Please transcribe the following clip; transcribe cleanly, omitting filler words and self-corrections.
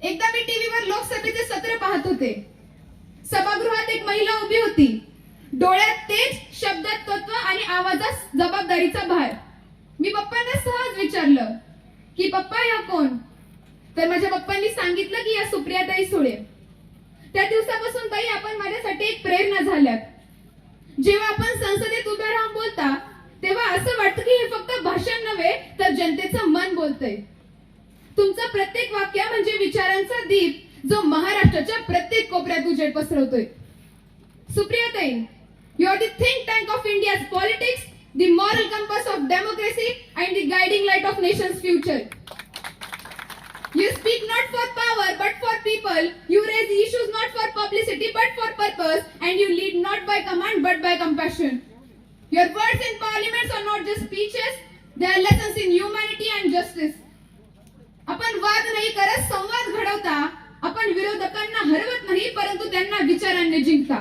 एकदा मी टीव्हीवर लोकसभेचे सत्र पाहत होते. सभागृहात एक महिला उभी होती. डोळ्यात तेज, शब्दात तत्व आणि आवाजात जबाबदारीचा भार. मी पप्पांना सहज विचारलं की पप्पा या कोण? तर माझ्या पप्पांनी सांगितलं की या सुप्रियाताई सुळे. त्या दिवसापासून ताई आपण माझ्यासाठी एक प्रेरणा झाल्यात. जेव्हा आपण संसदेत उभे राहून बोलता तेव्हा असं वाटतं की हे फक्त भाषण नव्हे तर जनतेचं मन बोलतंय. तुमचं प्रत्येक वाक्य म्हणजे विचारांचा दीप जो महाराष्ट्राच्या प्रत्येक कोपऱ्यात उजेड पसरवतोय. सुप्रियाताई, you are the think tank of India's politics, the moral compass of democracy and the guiding light of nation's future. You speak not for power but for people. You raise issues not for publicity but for purpose, and you lead not by command but by compassion. Your words in parliaments are not just speeches, they are lessons in humanity and justice. आपण वाद नाही करत, संवाद घडवता. आपण विरोधकांना हरवत नाही परंतु त्यांना विचारांनी जिंकता.